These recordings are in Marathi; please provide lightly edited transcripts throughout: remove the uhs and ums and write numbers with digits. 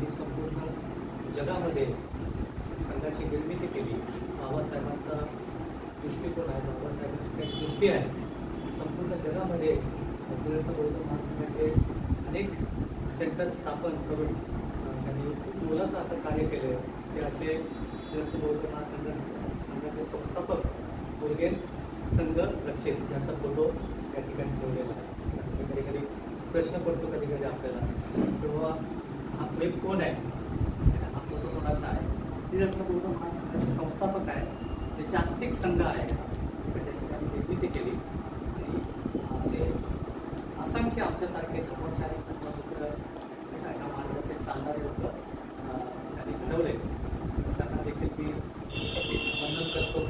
आणि संपूर्ण जगामध्ये संघाची निर्मिती केली. बाबासाहेबांचा दृष्टिकोन आहे, बाबासाहेबांची काही दृष्टी आहे. संपूर्ण जगामध्ये निरंत बौद्ध महासंघाचे अनेक सेंटर स्थापन करून त्यांनी खूप मोलाचं असं कार्य केलं. ते असे निरंत बौद्ध संघाचे संस्थापक मुरगेन संघ रक्षित यांचा फोटो या ठिकाणी ठेवलेला आहे. कधी कधी प्रश्न पडतो कधी कधी आपल्याला, तेव्हा हा प्रेम कोण आहे, हा फोटो कोणाचा आहे? निरंत बौद्ध महासंघाचे संस्थापक आहे, जे जागतिक संघ आहे त्याची त्यांनी निर्मिती केली. आणि असे असंख्य आमच्यासारखे धर्मचारी धर्ममित्र या मार्गाने चालणारे लोक त्यांनी घडवले. त्यांना देखील मी वंदन करतो.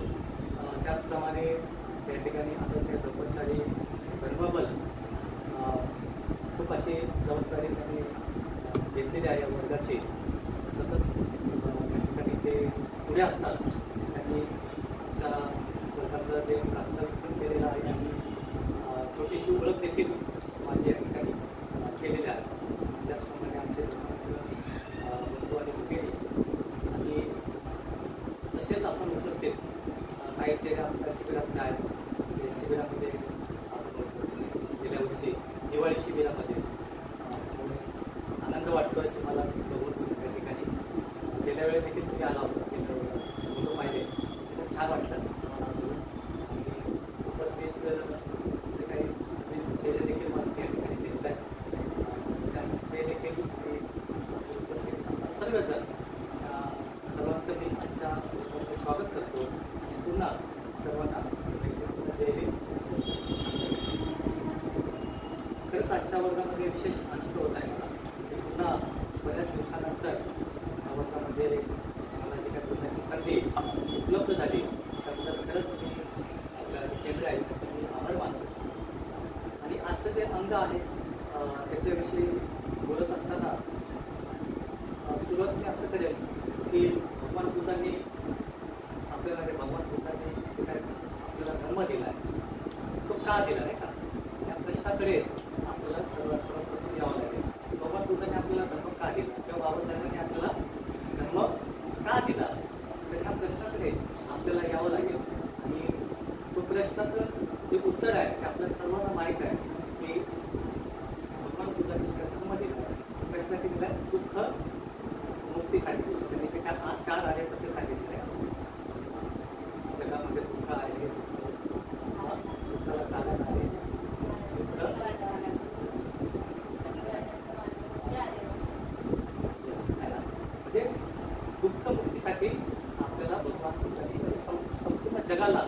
त्याचप्रमाणे त्या ठिकाणी आदरणीय धर्मचारी धर्मबल खूप अशी जबाबदारी त्यांनी घेतलेली आहे या वर्गाची. सतत त्या ठिकाणी ते पुढे असतात. त्यांनी आमच्या वर्गाचं जे प्रास्ताविक केलेलं आहे आणि छोटीशी ओळख देखील माझी या ठिकाणी केलेली आहे. त्याचप्रमाणे आमचे बंधू आणि भगिनी आणि तसेच आपण उपस्थित काही चेहरे आपल्या शिबिरात आहेत, जे शिबिरामध्ये गेल्या वर्षी दिवाळी शिबिरामध्ये आनंद वाटतोय तुम्हाला बघून. त्या ठिकाणी गेल्या वेळेस देखील तुम्ही आला होता, फोटो पाहिले, खूप छान वाटलं आणि उपस्थित जे काही चेहरे देखील मला त्या ठिकाणी दिसत आहेत, ते देखील उपस्थित सर्वजण सर्वांचं मी आजच्या स्वागत करतो आणि पुन्हा सर्वांना जय हिंद. खरंच आजच्या वर्गामध्ये विशेष आनंद होत आहे मला. पुन्हा बऱ्याच दिवसानंतर या वर्गामध्ये मला जी काही बोलण्याची संधी उपलब्ध झाली त्याबद्दल खरंच मी आपल्या केंद्र आहे त्याचं मी आभार मानतो. आणि आजचं जे अंग आहे त्याच्याविषयी बोलत असताना सुरुवात मी असं करेल की भगवान बुद्धांनी आपल्याला भगवान बुद्धांनी जे काय आपल्याला धर्म दिला आहे तो का दिला नाही का, या प्रश्नाकडे आपल्याला सर्वप्रथम यावं लागेल. भगवान बुद्धांनी आपल्याला धर्म का दिला किंवा बाबासाहेबांनी आपल्याला धर्म का दिला, तर ह्या प्रश्नाकडे आपल्याला यावं लागेल. आणि तो प्रश्नाचं जे उत्तर आहे ते आपल्या सर्वांना माहीत आहे की भगवान बुद्धांनी जे धर्म दिला प्रश्न दिला आहे दुःख मुक्तीसाठी. त्यांनी जे काय 4 आर्य सत्य सांगितले आहे. जगामध्ये दुःख आहे, दुःखाला कारण आहे, म्हणजे दुःख मुक्तीसाठी आपल्याला भगवान बुद्धांनी संपूर्ण जगाला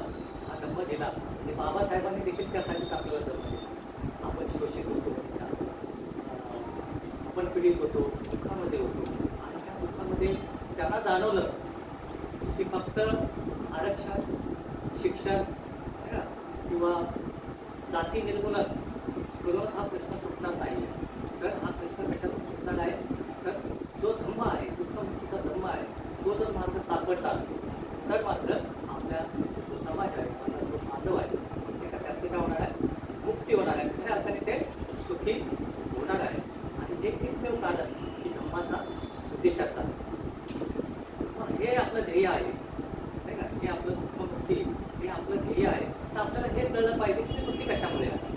हा धर्म दिला. आणि बाबासाहेबांनी देखील त्यासाठीच आपल्याला धर्म दिला. आपण शोषित होतो, आपण पीडित होतो, दुःखामध्ये होतो आणि त्या दुःखामध्ये त्यांना जाणवलं की फक्त आरक्षण, शिक्षण किंवा जाती निर्मूलन करूनच हा प्रश्न सुटणार नाही. तर हा प्रश्न कशातून सुटणार आहे, तर जो धर्म आहे, दुःखमुक्तीचा धर्म आहे, तो जर मार्ग सापडला तर मात्र आपल्या जो समाज आहे, माझा जो बांधव आहे, त्याचं काय होणार आहे, मुक्ती होणार आहे. खऱ्या अर्थाने ते सुखी होणार आहे. आणि हे एकमेव कारण की धर्माचा उद्देशाचा हे आपलं ध्येय आहे नाही का, हे आपलं दुःखमुक्ती हे आपलं ध्येय आहे. तर आपल्याला हे कळलं पाहिजे की ते दुःखी कशामुळे आहे.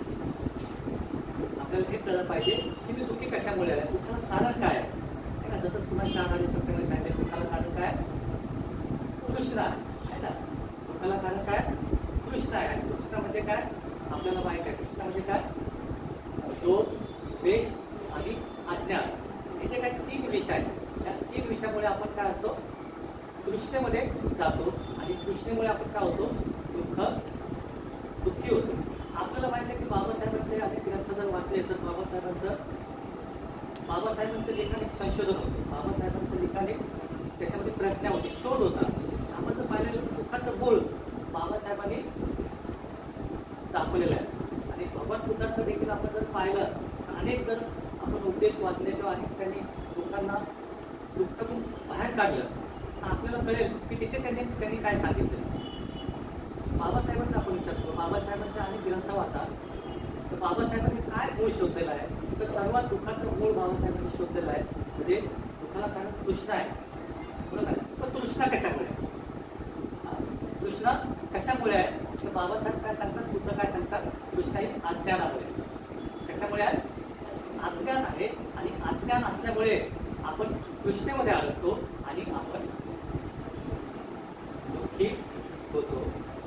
आपल्याला हे कळलं पाहिजे की मी दुःखी कशामुळे आहे, दुःखाला कारण काय आहे ना. जसं तुम्हाला 4 आर्य सत्याने सांगितले, दुःखाला कारण काय, तृष्णा आहे ना. दुःखाला कारण काय, तृष्णा आहे. आणि तृष्णा म्हणजे काय आपल्याला माहीत आहे. तृष्णा म्हणजे काय, क्रोध, द्वेष आणि अज्ञान. हे जे काही 3 विषय आहेत, त्या 3 विषयामुळे आपण काय असतो, तृष्णेमध्ये जातो. आणि तृष्णेमुळे आपण काय होतो, दुःखी होतो. आपल्याला माहिती आहे की बाबासाहेबांचे अनेक ग्रंथ जर वाचले तर बाबासाहेबांचं लिखाण एक संशोधन होतं. बाबासाहेबांचं लिखाण एक त्याच्यामध्ये प्रज्ञा होती, शोध होता. आपण जर पाहिलेलं तर दुःखाचं मूळ बाबासाहेबांनी दाखवलेलं आहे. आणि भगवान बुद्धांचं देखील आपण जर पाहिलं तर अनेक जर आपण उपदेश वाचले किंवा अनेक त्यांनी दुःखातून बाहेर काढलं तर आपल्याला कळेल की तिथे त्यांनी काय सांगितलं. बाबासाहेबांचा आपण विचार करतो, बाबासाहेबांच्या अनेक ग्रंथ वाचा तर बाबासाहेबांनी काय मूळ शोधलेलं आहे, तर सर्वात दुःखाचं मूळ बाबासाहेबांनी शोधलेलं आहे म्हणजे दुःखाला तृष्णा आहे, बरोबर आहे. पण तृष्णा कशामुळे आहे? तृष्णा कशामुळे आहे? तर बाबासाहेब काय सांगतात, बुद्ध काय सांगतात, तृष्णा ही अज्ञानामुळे. कशामुळे आहे? अज्ञान आहे. आणि अज्ञान असल्यामुळे आपण तृष्णेमध्ये अडकतो आणि आपण दुःखी होतो.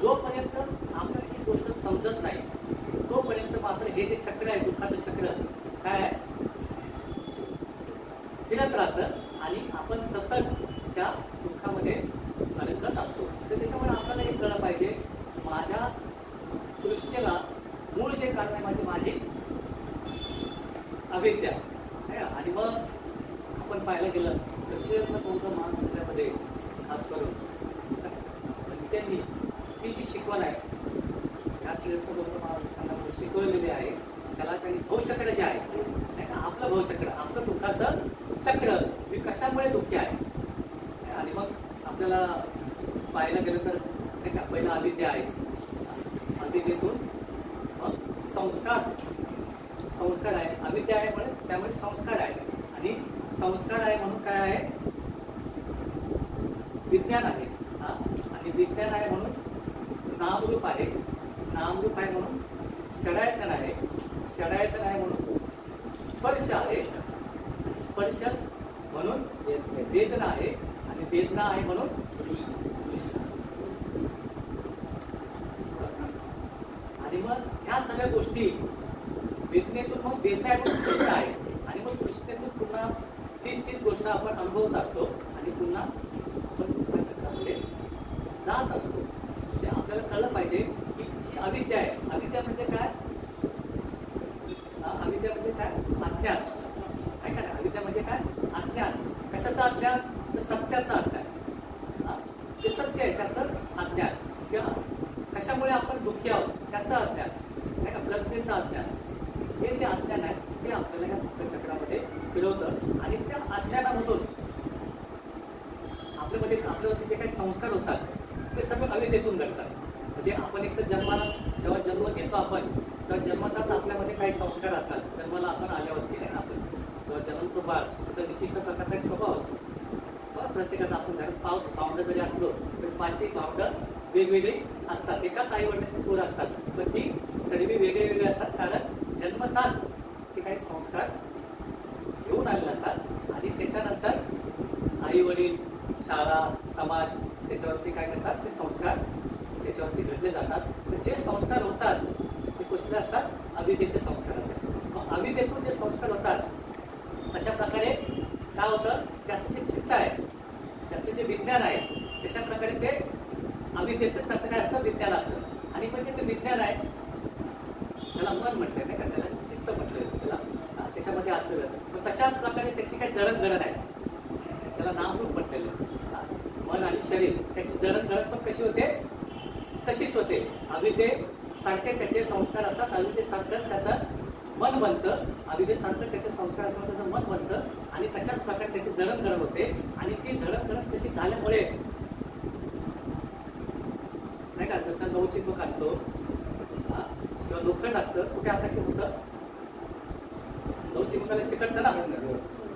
जोपर्यंत आपल्याला ही गोष्ट समजत नाही तोपर्यंत मात्र हे जे चक्र आहे, दुःखाचं चक्र काय आहे, फिरत राहतं आणि आपण सतत त्या दुःखामध्ये अडकत असतो. तर त्याच्यामुळे आपल्याला हे कळलं पाहिजे, माझ्या तृष्णेला मूळ जे कारण आहे माझी अविद्या. आणि मग आपण पाहायला गेलं तर प्रयत्न कोणतं महासंघामध्ये खास करून त्यांनी ती जी शिकवण आहे या प्रयत्न कोणतं महासंघामध्ये शिकवलेली आहे, त्याला त्यांनी भवचक्र जे आहे नाही का, आपलं भवचक्र, आपलं दुःखाचं चक्र, मी कशामुळे दुःखी आहे. आणि मग आपल्याला पाहायला गेलं तर नाही का, पहिला अविद्या आहे, अविद्येतून मग संस्कार आहे, अविद्या आहे म्हणून त्यामुळे संस्कार आहे, आणि संस्कार आहे म्हणून काय आहे, विज्ञान आहे. आणि विज्ञान आहे म्हणून नामरूप आहे, नामरूप आहे म्हणून षडायतन आहे, षडायतन आहे म्हणून स्पर्श आहे, स्पर्श म्हणून वेदना आहे, आणि वेदना आहे म्हणून तृष्णा. आणि मग ह्या सगळ्या गोष्टी वेदनेतून मग वेदना तृष्णा आहे, आणि मग तृष्णेतून पुन्हा तीच गोष्ट आपण अनुभवत असतो आणि पुन्हा आपण दुःखाच्या चक्रामध्ये जात असतो. म्हणजे आपल्याला कळलं पाहिजे की जी अविद्या आहे, अविद्या म्हणजे काय, अविद्या म्हणजे काय, अज्ञान आहे का नाही. अविद्या म्हणजे काय, अज्ञान. कशाचं अज्ञान, तर सत्याचं अज्ञान. जे सत्य आहे त्याचं अज्ञान, किंवा कशामुळे आपण दुःखी आहोत त्याचं अज्ञान आहे का, प्रज्ञेचं अज्ञान. हे जे अज्ञान आहे ते आपल्याला या दुःखचक्रामध्ये फिरवतं, आणि त्या अज्ञानामधून आपल्यावरती जे काही संस्कार होतात ते सर्व अविद्येतून घडतात. म्हणजे आपण एक तर जेव्हा जन्म घेतो आपण, तेव्हा जन्मताच आपल्यामध्ये काही संस्कार असतात. जन्माला आपण आल्यावरती नाही, आपण जेव्हा जन्मतो बाळ, त्याचा विशिष्ट प्रकारचा एक स्वभाव असतो. प्रत्येकाचा आपण घरात भावंड जरी असलो तरी 5ही भावंड वेगवेगळी असतात. एकाच आई वडिलांची पोर असतात, पण ती सर्व वेगळे असतात, कारण जन्मताच ते काही संस्कार घेऊन आलेले असतात. आणि त्याच्यानंतर आई वडील, शाळा, समाज त्याच्यावरती काय करतात, ते संस्कार त्याच्यावरती घडले जातात. तर जे संस्कार होतात ते कसले असतात, अविद्येचे संस्कार असतात. मग अविद्येतून जे संस्कार होतात अशा प्रकारे काय होतं, त्याचं जे चित्त आहे, त्याचं जे विज्ञान आहे, तशा प्रकारे ते अविद्येचं त्याचं काय असतं, विज्ञान असतं. आणि म्हणजे ते विज्ञान आहे, त्याला मन म्हटलं नाही का, त्याला चित्त म्हटलं, त्याला त्याच्यामध्ये असलेलं. पण तशाच प्रकारे त्याची काही जडणघडण आहे, त्याला नामरूप म्हटलेलं. मन आणि शरीर त्याची जडणघडण पण कशी होते, तशीच होते. अविद्येसारखे त्याचे संस्कार असतात, अविद्येसारखंच त्याचं मन बनतं, अविद्येसारखं त्याचे संस्कार असतात, त्याचं मन बनतं, आणि तशाच प्रकारे त्याची जडणघडण होते. आणि ती जडणघडण तशी झाल्यामुळे नाही का, जसं लवचिक असतो किंवा लोखंड असतं, कुठे आकाशी होतं, लवचिकाला चिकटतं ना,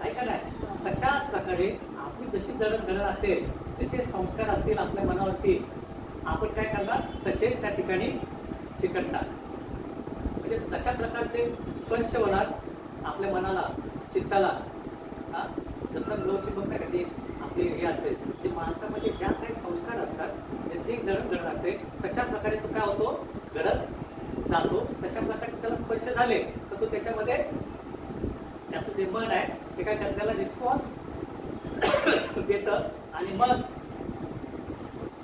ऐका नाही. तशाच प्रकारे आपली जशी जडणघडण असेल, जसे संस्कार असतील आपल्या मनावरती, आपण काय करणार, तसेच त्या ठिकाणी चिकटणार. म्हणजे जशा प्रकारचे स्पर्श होणार आपल्या मनाला, चित्ताला, जसं लवचिक बघता का, जे आपले हे असते, जे माणसामध्ये ज्या काही संस्कार असतात, ज्याची जडणघडण असते, तशा प्रकारे तो काय होतो, घडत जातो. तशा प्रकारचे त्याला स्पर्श झाले तर तो त्याच्यामध्ये त्याचं जे मन आहे ते काय करतं, त्याला रिस्पॉन्स देतं. आणि मग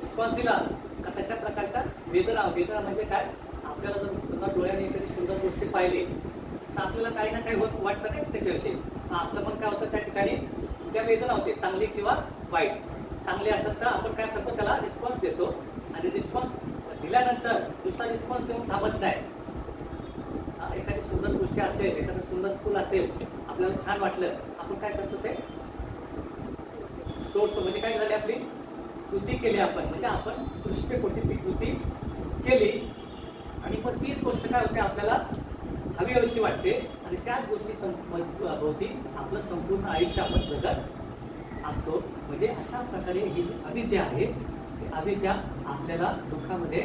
रिस्पॉन्स दिला का तशा प्रकारच्या वेदना म्हणजे काय, आपल्याला जर समजा डोळ्याने एखादी सुंदर गोष्टी पाहिली तर आपल्याला काही ना काही होत वाटतं नाही त्याच्याविषयी. आपलं पण काय होतं, त्या ठिकाणी त्या वेदना होते, चांगली किंवा वाईट. चांगली असेल तर आपण काय करतो, त्याला रिस्पॉन्स देतो, आणि रिस्पॉन्स दिल्यानंतर दुसरा रिस्पॉन्स देऊन थांबत नाही. एखादी सुंदर गोष्टी असेल, एखादं सुंदर फुल असेल, आपल्याला छान वाटलं, आपण काय करतो, ते तोडतो. म्हणजे काय झाली, आपली कृती केली आपण, म्हणजे आपण दृष्टीपोटी ती कृती केली. आणि मग तीच गोष्ट काय होते, आपल्याला हवी अशी वाटते, आणि त्याच गोष्टी भोवती आपलं संपूर्ण आयुष्य आपण जगत असतो. म्हणजे अशा प्रकारे ही जी अविद्या आहे ती अविद्या आपल्याला दुःखामध्ये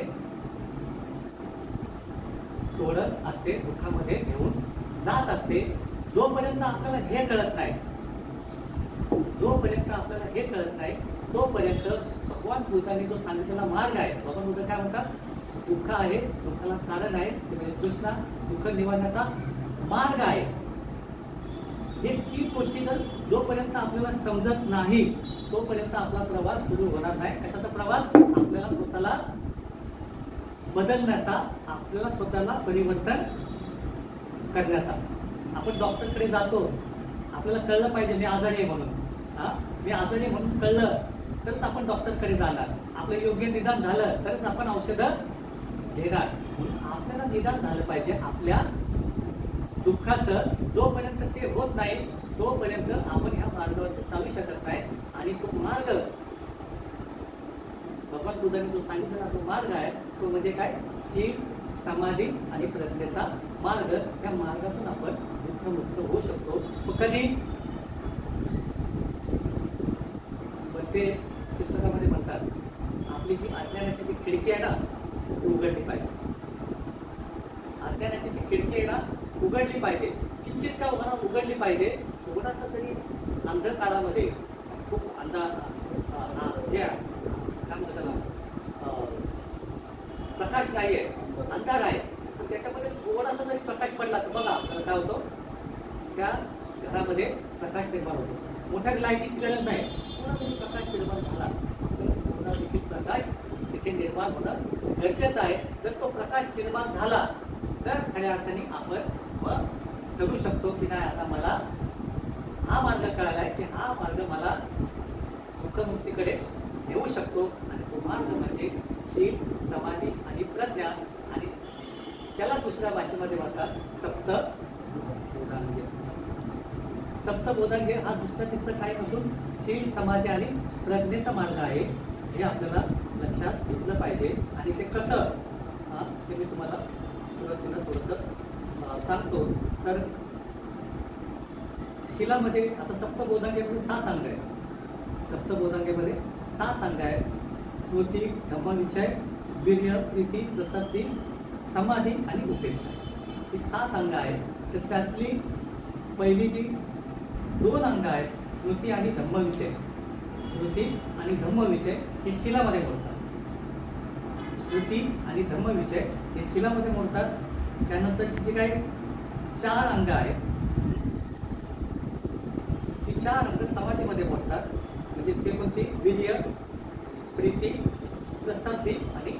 सोडत असते, दुःखामध्ये घेऊन जात असते. जोपर्यंत आपल्याला हे कळत नाही, जोपर्यंत आपल्याला हे कळत नाही तोपर्यंत भगवान बुद्धांनी जो सांगितलेला मार्ग आहे, भगवान बुद्ध काय म्हणतात, दुःख आहे, दुःखाला कारण आहे ते म्हणजे कृष्णा, दुःख निवारण्याचा मार्ग आहे. हे तीन गोष्टी जर जोपर्यंत आपल्याला समजत नाही तोपर्यंत आपला प्रवास सुरू होणार नाही. कशाचा प्रवास? आपल्याला स्वतःला बदलण्याचा, आपल्याला स्वतःला परिवर्तन करण्याचा. आपण डॉक्टरकडे जातो, आपल्याला कळलं पाहिजे मी आजारी आहे म्हणून. मी आजारी आहे म्हणून कळलं तरच आपण डॉक्टरकडे जाणार. आपलं योग्य निदान झालं तरच आपण औषधं घेणार. आपल्याला निदान झालं पाहिजे आपल्या दुःखाचं. जोपर्यंत ते होत नाही तोपर्यंत आपण ह्या मार्गावर चालू शकत नाही. आणि तो मार्ग भगवान बुद्धांनी जो सांगितलेला तो मार्ग आहे तो म्हणजे काय? शील, समाधी आणि प्रज्ञेचा मार्ग. त्या मार्गातून आपण दुःखमुक्त होऊ शकतो. मग कधी? पण ते पुस्तकामध्ये म्हणतात आपली जी अज्ञानाची जी खिडकी आहे ना ती उघडली पाहिजे. अज्ञानाची जी खिडकी आहे ना उघडली पाहिजे. किंचित का होणार उघडली पाहिजे. थोडासा जरी अंधकारामध्ये खूप प्रकाश नाहीये, अंधार आहे, पण त्याच्यामध्ये थोडासा जरी प्रकाश पडला तर बघा आपल्याला काय होतं, त्या घरामध्ये प्रकाश निर्माण होतो. मोठ्या लाईटीची गरज नाही, थोडा जरी प्रकाश निर्माण झाला थोडा देखील प्रकाश तिथे निर्माण होणं गरजेचं आहे. जर तो प्रकाश निर्माण झाला तर खऱ्या अर्थाने आपण मग ठरवू शकतो की नाही आता मला हा मार्ग कळाला आहे की हा मार्ग मला दुःखमुक्तीकडे नेऊ शकतो. आणि तो मार्ग म्हणजे शील, समाधी आणि प्रज्ञा. आणि त्याला दुसऱ्या भाषेमध्ये म्हणतात सप्तबोधांगे. सप्तबोधांगे हा दुसरा तिसरं काय नसून शील, समाधी आणि प्रज्ञेचा मार्ग आहे. हे आपल्याला लक्षात घेतलं पाहिजे. आणि ते कसं ते मी तुम्हाला सुरुवातीला थोडंसं सांगतो. तर शिलामध्ये आता सप्तबोधांगेमध्ये 7 अंग आहेत. सप्तबोधांगेमध्ये 7 अंग आहेत. स्मृती, धम्मविचय, वीर्य, प्रीती, प्रसक्ती, समाधी आणि उपेक्षा. ही 7 अंग आहेत. तर त्यातली पहिली जी 2 अंग आहेत स्मृती आणि धम्मविचय, स्मृती आणि धम्मविचय हे शिलामध्ये मोडतात. स्मृती आणि धम्मविचय हे शिलामध्ये मोडतात. त्यानंतरची जी काही 4 अंग आहेत ती 4 अंग समाधीमध्ये मोडतात. म्हणजे ते कोणती? वीर्य, प्रीती, प्रसक्ती आणि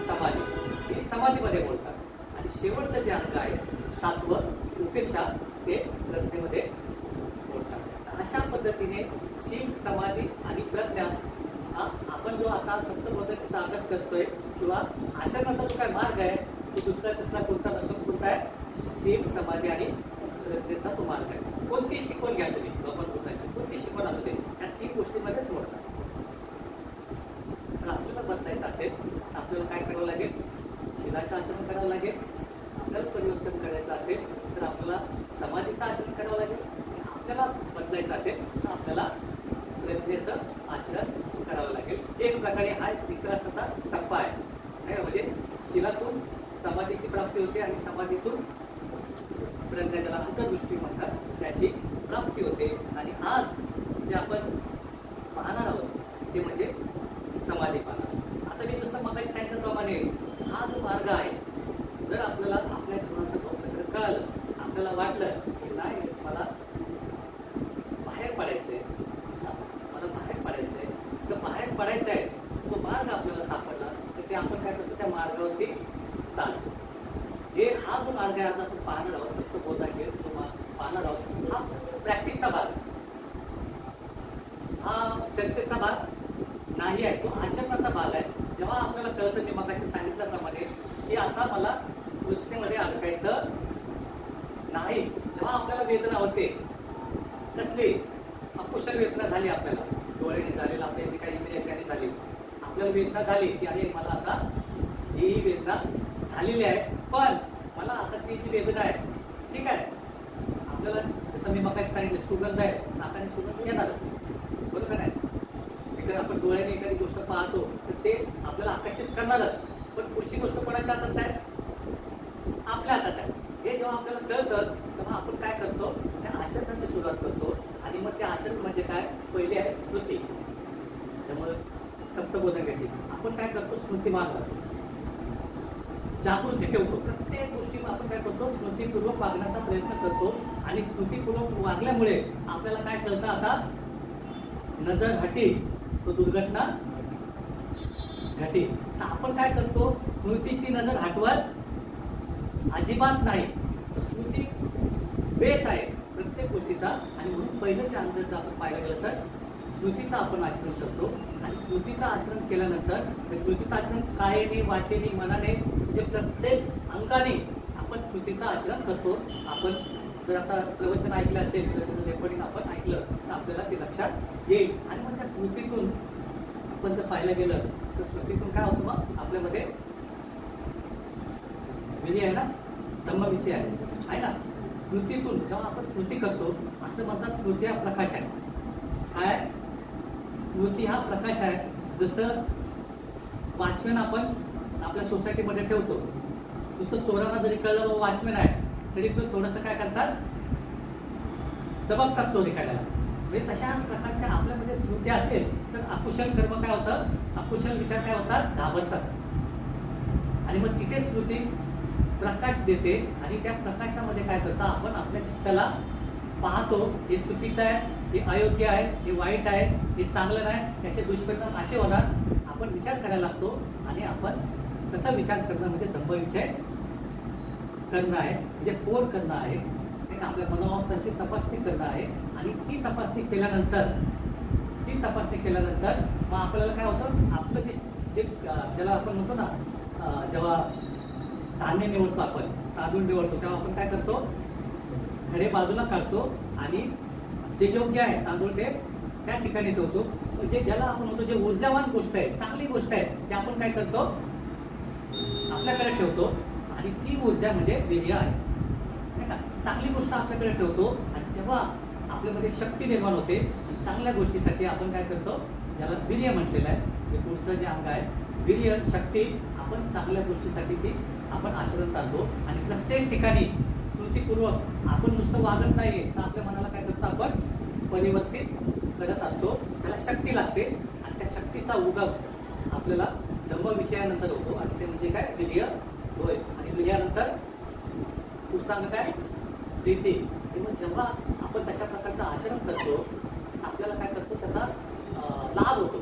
समाधी हे समाधीमध्ये मोडतात. आणि शेवटचं जे अंग आहे 7वं उपेक्षा ते प्रज्ञेमध्ये मोडतात. अशा पद्धतीने शील, समाधी आणि प्रज्ञा आपण जो आता सप्तबोधांचा अभ्यास करतोय किंवा आचरणाचा जो काय मार्ग आहे तो दुसरा तिसरा कोणता नसून कोणता आहे? शील, समाधी आणि प्रज्ञेचा तो मार्ग आहे. कोणती शिकवण घ्या तुम्ही भगवान बुद्धांची, कोणती शिकवण असू दे, ह्या 3 गोष्टीमध्येच मोडतात. तर आपल्याला बदलायचं असेल तर आपल्याला काय करावं लागेल? शीलाचं आचरण करावं लागेल. आपल्याला परिवर्तन करायचं असेल तर आपल्याला समाधीचं आचरण करावं लागेल. आपल्याला बदलायचं असेल तर आपल्याला प्रज्ञेचं आचरण करावं लागेल. एक प्रकारे हा एक विकास असा टप्पा आहे. म्हणजे शिलातून समाधीची प्राप्ती होते आणि समाधीतून प्रज्ञा, ज्याला अंतर्दृष्टी म्हणतात, त्याची प्राप्ती होते. आणि आज जे आपण पाहणार आहोत ते म्हणजे समाधी पाहणार. आता मी जसं मगाशी सांगितल्याप्रमाणे हा जो मार्ग आहे, जर आपल्याला आपल्या जीवनाचं भावचक्र कळालं, आपल्याला वाटलं की नाही मला बाहेर पडायचं आहे, मला बाहेर पडायचं आहे, तर बाहेर पडायचं आहे तो मार्ग आपल्याला सापडला तर ते आपण काय करतो? त्या मार्गावरती चालतो. हा जो मार्ग आहे आज आपण पाहणार आहोत, सप्तबोधांगे जो पाहणार आहोत, हा प्रॅक्टिसचा भाग, हा चर्चेचा भाग नाही आहे, तो आचरणाचा भाग आहे. जेव्हा आपल्याला कळतं, मी मगाशी सांगितल्याप्रमाणे की आता मला कृष्णेमध्ये अडकायचं नाही, जेव्हा आपल्याला वेदना होते, कसली अकुशल वेदना झाली, आपल्याला डोळ्याने झालेला, आपल्या जे काही इंद्रियाने झाली, आपल्याला वेदना झाली की अरे मला आता ही वेदना झालेली आहे, पण मला आता ती जी वेदना आहे ठीक आहे, आपल्याला जसं मी मगाशी सांगितलं सुगंध आहे, नाकाने सुगंध येणारच बरोबर. आपण डोळ्याने एखादी गोष्ट पाहतो तर ते आपल्याला आकर्षित करणारच, पण पुढची गोष्ट कोणाच्या हातात आहे? आपल्या हातात आहे. हे जेव्हा आपल्याला कळतं तेव्हा आपण काय करतो, त्या आचरणाची सुरुवात करतो. आणि मग ते आचरण म्हणजे काय? पहिले आहे स्मृती. त्यामुळे सप्तबोधकाची आपण काय करतो? स्मृतिमान करतो, जागृती ठेवतो. प्रत्येक गोष्टी आपण काय करतो? स्मृतीपूर्वक वागण्याचा प्रयत्न करतो. आणि स्मृतीपूर्वक वागल्यामुळे आपल्याला काय कळतं? आता नजर हटी तो दुर्घटना घटी. तर आपण काय करतो? स्मृतीची नजर हटवत अजिबात नाही. स्मृती बेस आहे प्रत्येक गोष्टीचा. आणि म्हणून पहिलं जे अंतर जर आपण पाहायला गेलं तर स्मृतीचं आपण आचरण करतो. आणि स्मृतीचं आचरण केल्यानंतर स्मृतीचं आचरण कायेने, वाचेने, मनाने, म्हणजे प्रत्येक अंगाने आपण स्मृतीचं आचरण करतो. आपण जर आता प्रवचन ऐकलं असेल तर त्याचं रेकॉर्डिंग आपण ऐकलं तर आपल्याला ते लक्षात येईल. आणि मग त्या स्मृतीतून आपण जर पाहायला गेलं तर स्मृतीतून काय होतं? मग आपल्यामध्ये विधी आहे ना, धम्मविचय आहे ना. स्मृतीतून जेव्हा आपण स्मृती करतो असं म्हणतात स्मृती हा प्रकाश आहे. काय? स्मृती हा प्रकाश आहे. जसं वॉचमॅन आपण आपल्या सोसायटीमध्ये ठेवतो, नुसतं चोरांना जरी कळलं बाबा वॉचमॅन आहे तरी तो थोडंसं काय करतात? दबकतात चोरी करायला. म्हणजे तशाच प्रकारच्या आपल्यामध्ये स्मृती असेल तर अकुशल कर्म काय होतं? अकुशल विचार काय होतात? घाबरतात. आणि मग तिथे स्मृती प्रकाश देते. आणि त्या प्रकाशामध्ये काय करतं? आपण आपल्या चित्ताला पाहतो, हे चुकीचं आहे, हे अयोग्य आहे, हे वाईट आहे, हे चांगलं नाही, त्याचे दुष्परिणाम असे होणार. आपण विचार करायला लागतो. आणि आपण तसा विचार करणं म्हणजे धम्मविचय करणं आहे, म्हणजे फोन करणं आहे, आपल्या मनोवस्थांची तपासणी करणं आहे. आणि ती तपासणी केल्यानंतर मग आपल्याला काय होतं? आपलं जे ज्याला आपण म्हणतो ना, जेव्हा धान्य निवडतो, आपण तांदूळ निवडतो, तेव्हा आपण काय करतो? खडे बाजूला काढतो आणि जे योग्य आहे तांदूळ ते त्या ठिकाणी ठेवतो. म्हणजे ज्याला आपण म्हणतो जे ऊर्जावान गोष्ट आहे, चांगली गोष्ट आहे, ते आपण काय करतो? आपल्याकडे ठेवतो. आणि ती ऊर्जा म्हणजे वीर्य आहे का? चांगली गोष्ट आपल्याकडे ठेवतो आणि तेव्हा आपल्यामध्ये शक्ती निर्माण होते. चांगल्या गोष्टीसाठी आपण काय करतो? ज्याला वीर्य म्हटलेलं आहे, जे पुढचं जे अंग आहे, वीर्य, शक्ती, आपण चांगल्या गोष्टीसाठी ती आपण आचरण आणतो. आणि प्रत्येक ठिकाणी स्मृतीपूर्वक आपण नुसतं वागत नाही, तर आपल्या मनाला काय करतो? आपण परिवर्तित करत असतो. त्याला शक्ती लागते. आणि त्या शक्तीचा उगम आपल्याला धम्मविचयानंतर होतो. आणि ते म्हणजे काय? वीर्य होय. आणि वीर्यानंतर पुढचा अंग काय? प्रीती. मग जेव्हा आपण तशा प्रकारचं आचरण करतो आपल्याला काय करतो? त्याचा लाभ होतो.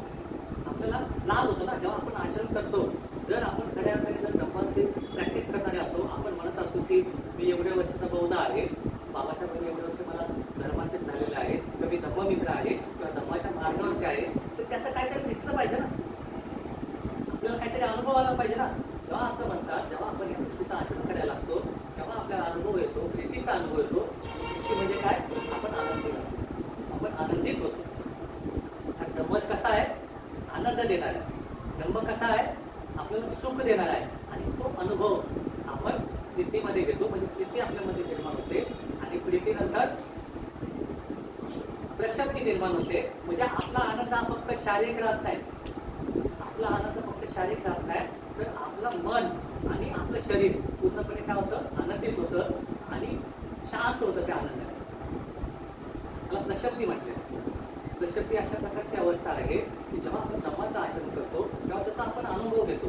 आपल्याला लाभ होतो ना जेव्हा आपण आचरण करतो. जर आपण खऱ्या अर्थाने जर धम्माची प्रॅक्टिस करणारे असो, आपण म्हणत असू की मी एवढ्या वर्षाचा बौद्ध आहे, बाबासाहेबांनी एवढे वर्ष मला धर्मांतरित झालेलं आहे, किंवा मी धम्ममित्र आहे, किंवा धम्माच्या मार्गावरती आहे, तर त्याचं काहीतरी दिसलं पाहिजे ना, आपल्याला काहीतरी अनुभव आला पाहिजे ना. जेव्हा असं म्हणतात, जेव्हा आपण या गोष्टीचं आचरण करायला लागतो तेव्हा आपल्याला अनुभव येतो, प्रीतीचा अनुभव येतो. प्रीती म्हणजे काय? आपण आनंदी होतो, आपण आनंदित होतो. तर धम्म कसा आहे? आनंद देणार आहे. धम्म कसा आहे? आपल्याला सुख देणार आहे. आणि तो अनुभव आपण प्रीतीमध्ये घेतो. म्हणजे प्रीती आपल्यामध्ये निर्माण होते. आणि प्रीतीनंतर प्रशक्ती निर्माण होते. म्हणजे आपला आनंद हा फक्त शारीरिक राहत नाही, आपला आनंद फक्त शारीरिक राहत नाही, तर आपलं मन आणि आपलं शरीर पूर्णपणे काय होतं? आनंदित होतं आणि शांत होतं त्या आनंदाने. त्याला प्रशक्ती म्हटले. प्रशक्ती अशा प्रकारची अवस्था आहे की जेव्हा आपण धम्माचं आचरण करतो तेव्हा त्याचा आपण अनुभव घेतो.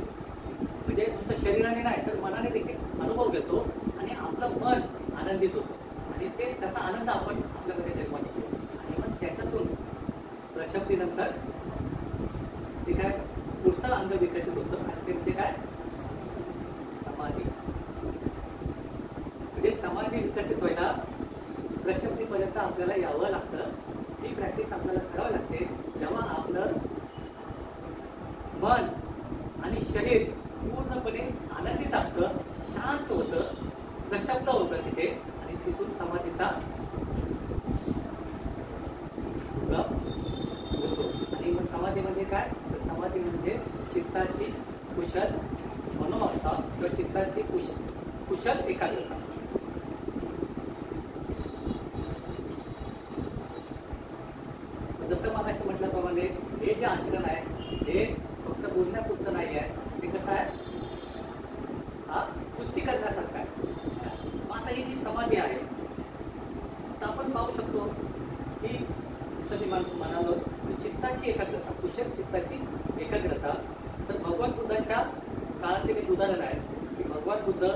म्हणजे नुसतं शरीराने नाही तर मनाने देखील अनुभव घेतो. आणि आपलं मन आनंदित होतं. आणि ते त्याचा आनंद आपण आपल्याकडे निर्माण होतो. आणि मग त्याच्यातून प्रशक्तीनंतर जे काय पुढचं अंग विकसित होतं. आणि ते म्हणजे काय? समाधी. म्हणजे समाधी विकसित व्हायला प्रशक्तीपर्यंत आपल्याला यावं लागतं. ती प्रॅक्टिस आपल्याला करावी लागते. जेव्हा आपलं मन आणि शरीर पूर्णपणे आनंदित असतं, शांत होतं, प्रशब्द होतं तिथे. आणि तिथून समाधीचा होतो. आणि मग समाधी म्हणजे काय? तर समाधी म्हणजे चित्ताची कुशल मनोअवस्था किंवा चित्ताची कुशल एकाग्रता. जसं मगाशी म्हटल्याप्रमाणे हे जे आचरण आहे हे फक्त बोलण्यापुरतं नाही आहे, ते कसं आहे, हा कृती करण्यासारखं आहे. मग आता ही जी समाधी आहे तर आपण पाहू शकतो की जसं मी म्हणालो की चित्ताची एकाग्रता, कुशल चित्ताची एकाग्रता. तर भगवान बुद्धांच्या काळातील एक उदाहरण आहे की भगवान बुद्ध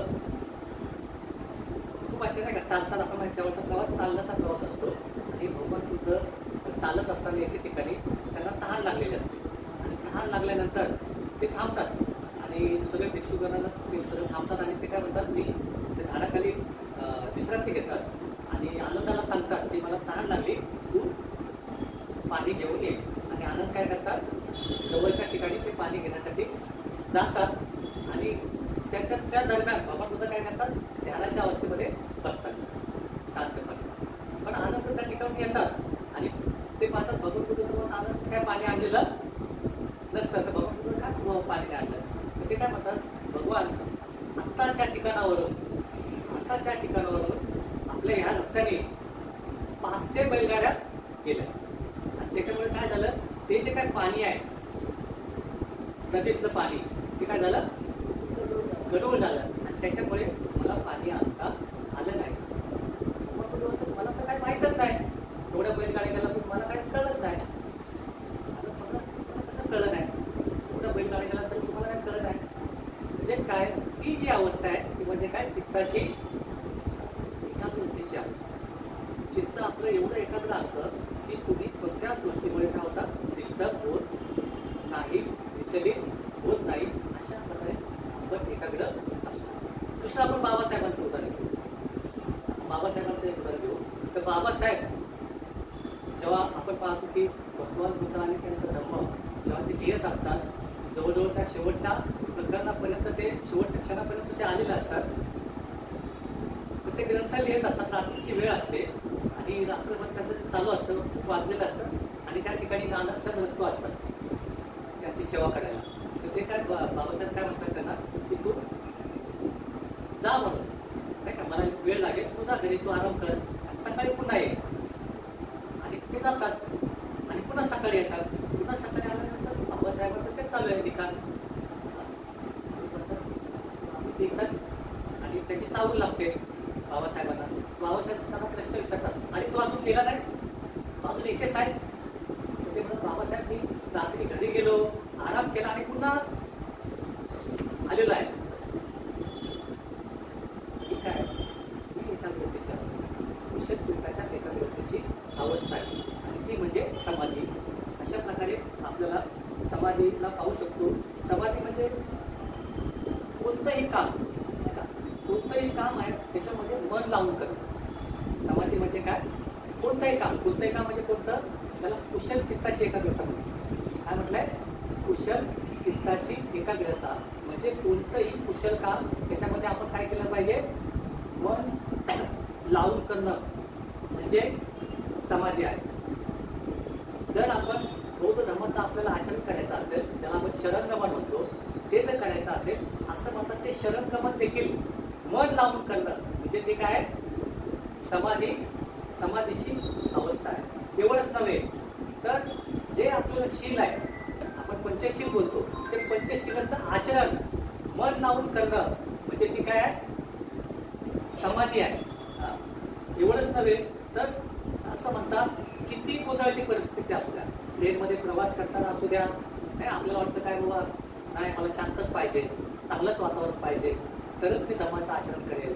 खूप असे नाही का चालतात, आपण त्यावरचा प्रवास चालण्याचा प्रवास असतो आणि भगवान बुद्ध चालत असताना एके ठिकाणी त्यांना तहान लागलेली असते आणि तहान लागल्यानंतर ते थांबतात आणि सगळे भिक्षुगणांना ते सगळे थांबतात आणि ते काय म्हणतात, मी ते झाडाखाली विश्रांती घेतात आणि आनंदाला सांगतात की मला तहान लागली, तू पाणी घेऊन ये. आणि आनंद काय करतात, जवळच्या ठिकाणी ते पाणी घेण्यासाठी जातात आणि त्या दरम्यान भगवान बुद्ध काय करतात, ध्यानाच्या अवस्थेमध्ये बसतात शांतपणे. पण आनंद त्या ठिकाणी येतात आणि ते पाहतात भगवान बुद्ध तर आनंद काय पाणी आणलेलं नसतं, तर भगवान बुद्ध काय पाणी नाही आणलं. तर ते काय म्हणतात, भगवान आत्ताच्या ठिकाणावरून आपल्या ह्या रस्त्याने 500 बैलगाड्या गेल्या आणि त्याच्यामुळे काय झालं, ते जे काय पाणी आहे नदीतलं पाणी ते काय झालं, गढूळ झालं आणि त्याच्यामुळे मला पाणी आणता आलं नाही. मला तर काय माहीतच नाही, एवढ्या बैलगाड्या गेला पण मला काय कळलंच नाही. आता कसं कळलं नाही, एवढ्या बैलगाड्या गेला तरी तुम्हाला काय कळलं नाही. म्हणजेच काय, ती जी अवस्था आहे ती म्हणजे काय, चित्ताची एकाग्रतेची अवस्था. चित्त आपलं एवढं एकाग्र असतं की तुम्ही कोणत्याच गोष्टीमुळे काय होतात, डिस्टर्ब होत नाही, विचलित होत नाही. अशा प्रकारे आपण एकाग्र असतो. दुसरं आपण बाबासाहेबांचं उदाहरण घेऊ. बाबासाहेबांचं एक उदाहरण घेऊ तर बाबासाहेब जेव्हा आपण पाहतो की भगवान बुद्ध आणि त्यांचा धम्म जेव्हा ते लिहित असतात, जवळजवळ त्या शेवटच्या प्रकरणापर्यंत, ते शेवटच्या क्षणापर्यंत ते आलेले असतात. तर ते ग्रंथ लिहित असतात, रात्रीची वेळ असते आणि रात्रभर त्यांचं ते चालू असतं, खूप वाजलेलं असतं आणि त्या ठिकाणी नानकच्या नृत्य असतात त्यांची सेवा करायला. तर ते काय बाबासाहेब काय म्हणतात त्यांना की तू जा म्हणून, नाही का, मला वेळ लागेल, तू जा घरी, तू आराम कर आणि सकाळी पुन्हा ये. आणि ते जातात आणि पुन्हा सकाळी येतात. पुन्हा सकाळी आल्यानंतर बाबासाहेबांचं ते चालू आहे लिखाण, लिहितात आणि त्याची चावल लागते बाबासाहेबांना. बाबासाहेब त्यांना प्रश्न विचारतात, आणि तू अजून लिहिला नाहीस, अजून इथेच आहेस. ते म्हणतात, बाबासाहेब मी रात्री घरी गेलो, आराम केला आणि पुन्हा आलेलो आहे. ठीक आहे, ही एकाग्रतेची अवस्था, कुशल चित्ताच्या एकाग्रतेची अवस्था आहे आणि ती म्हणजे समाधी. अशा प्रकारे आपल्याला समाधीला पाहू शकतो. समाधी म्हणजे कोणतंही काम आहे त्याच्यामध्ये मन लावून करणं. समाधी म्हणजे काय, कोणतंही काम म्हणजे कोणतं, त्याला कुशल चित्ताची एकाग्रता म्हणतात. काय म्हटलंय, कुशल चित्ताची एकाग्रता म्हणजे कोणतंही कुशल काम त्याच्यामध्ये आपण काय केलं पाहिजे, मन लावून करणं म्हणजे समाधी आहे. जर आपण बौद्ध धर्माचं आपल्याला आचरण करायचं असेल, ज्याला आपण शरणगमन म्हणतो, ते जर करायचं असेल, असं म्हणतात ते शरणगमन देखील मन लावून करणं म्हणजे ते काय, समाधीची अवस्था आहे. एवढंच नव्हे तर जे आपल्याला शील आहे, आपण पंचशील बोलतो, ते पंचशीलाचं आचरण मन लावून करणं म्हणजे ती काय आहे, समाधी आहे. एवढंच नव्हे तर असं म्हणतात, किती गोंधळाची परिस्थिती असू द्या, ट्रेनमध्ये प्रवास करताना असू द्या, नाही आपल्याला वाटतं काय बाबा, नाही मला शांतच पाहिजे, चांगलंच वातावरण पाहिजे, तरच मी धर्माचं आचरण करेल.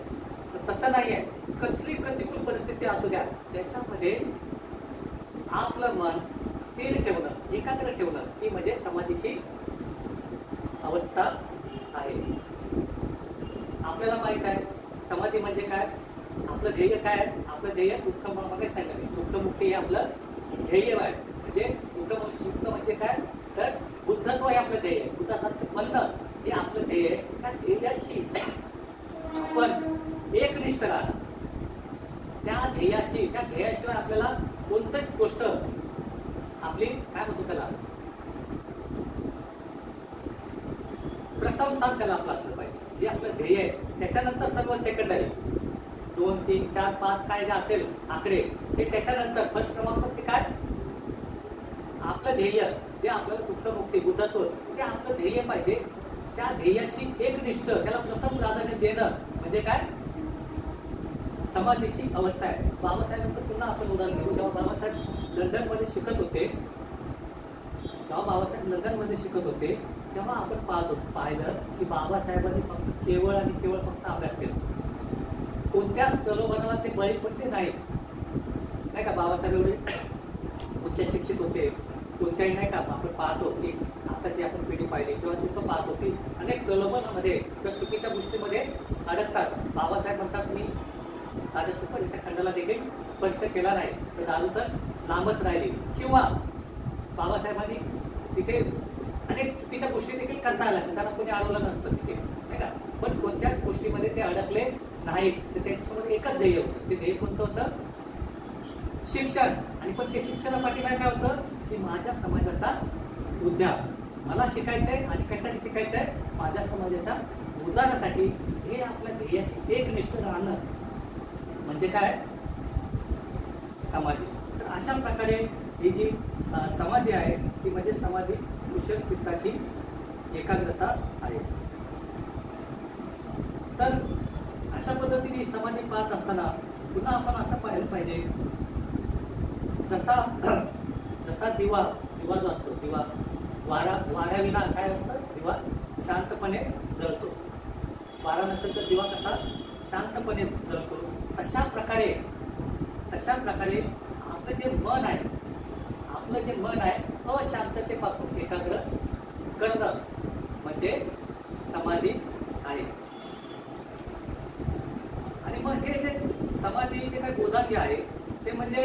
तर तसं नाही आहे. कसली प्रतिकूल परिस्थिती असू द्या, त्याच्यामध्ये आपलं मन स्थिर ठेवणं, एकाग्र ठेवणं, ही म्हणजे समाधीची अवस्था आहे. आपल्याला माहित आहे समाधी म्हणजे काय, आपलं ध्येय काय आहे, आपलं ध्येय दुःख, मग सांगितलं दुःखमुक्ती हे आपलं ध्येय आहे. म्हणजे दुःख म्हणजे काय, तर बुद्धत्व हे आपलं ध्येय आहे. बुद्धासारखं म्हणणं हे आपलं ध्येय आहे. त्या ध्येयाशी आपण एकनिष्ठ राहणं, त्या ध्येयाशिवाय आपल्याला कोणतीच गोष्ट आपली काय म्हणतो त्याला, प्रथम स्थान त्याला आपलं असलं पाहिजे. जे आपलं ध्येय आहे त्याच्यानंतर सर्व सेकंडरी 2, 3, 4, 5 काय जे असेल आकडे ते त्याच्यानंतर, फर्स्ट क्रमांक ते काय, आपलं ध्येय जे आपल्याला दुःखमुक्ती बुद्धत्व ते आपलं ध्येय पाहिजे. त्या ध्येयाशी एकनिष्ठ त्याला प्रथम प्राधान्य देणं म्हणजे काय, समाधीची अवस्था आहे. बाबासाहेबांचं पुन्हा आपण उदाहरण घेऊ. जेव्हा बाबासाहेब लंडनमध्ये शिकत होते तेव्हा आपण पाहिलं की बाबासाहेबांनी फक्त केवळ आणि केवळ फक्त अभ्यास केला. कोणत्याच प्रलोभनाला ते बळी पडले नाही का. बाबासाहेब एवढे उच्च शिक्षित होते. कोणत्याही नाही का आपण पाहतो की आताची आपण पिढी पाहिली किंवा लोक पाहतो की अनेक प्रलोभनामध्ये किंवा चुकीच्या गोष्टीमध्ये अडकतात. बाबासाहेब म्हणतात मी साध्या सुपारीच्या खंडाला देखील स्पर्श केला नाही तर दारू तर लांबच राहिली. किंवा बाबासाहेबांनी तिथे अनेक चुकीच्या गोष्टी देखील करता आल्या असतात, त्यांना कोणी अडवलं नसतं तिथे नाही का. पण कोणत्याच गोष्टीमध्ये ते अडकले नाहीत. तर त्याच्यासमोर एकच ध्येय होतं. ते ध्येय कोणतं होतं, शिक्षण. आणि पण ते शिक्षणापाठी काय होतं की माझ्या समाजाचा उद्धार मला शिकायचंय. आणि कशासाठी शिकायचंय, माझ्या समाजाच्या उद्धारासाठी. हे आपल्या ध्येयाशी एकनिष्ठ राहणं म्हणजे काय, समाधी. तर अशा प्रकारे ही जी समाधी आहे ती म्हणजे समाधी कुशल चित्ताची एकाग्रता आहे. तर अशा पद्धतीने समाधी पाहत असताना पुन्हा आपण असं पाहिलं पाहिजे, जसा दिवा जो असतो, दिवा वाऱ्याविना काय असतं, दिवा शांतपणे जळतो. वारा नसेल तर दिवा कसा शांतपणे जळतो. तशा प्रकारे आपलं जे मन आहे अशांततेपासून एकाग्र करणं म्हणजे समाधी आहे. आणि मग हे जे समाधीचे काही गोदांगी आहे ते म्हणजे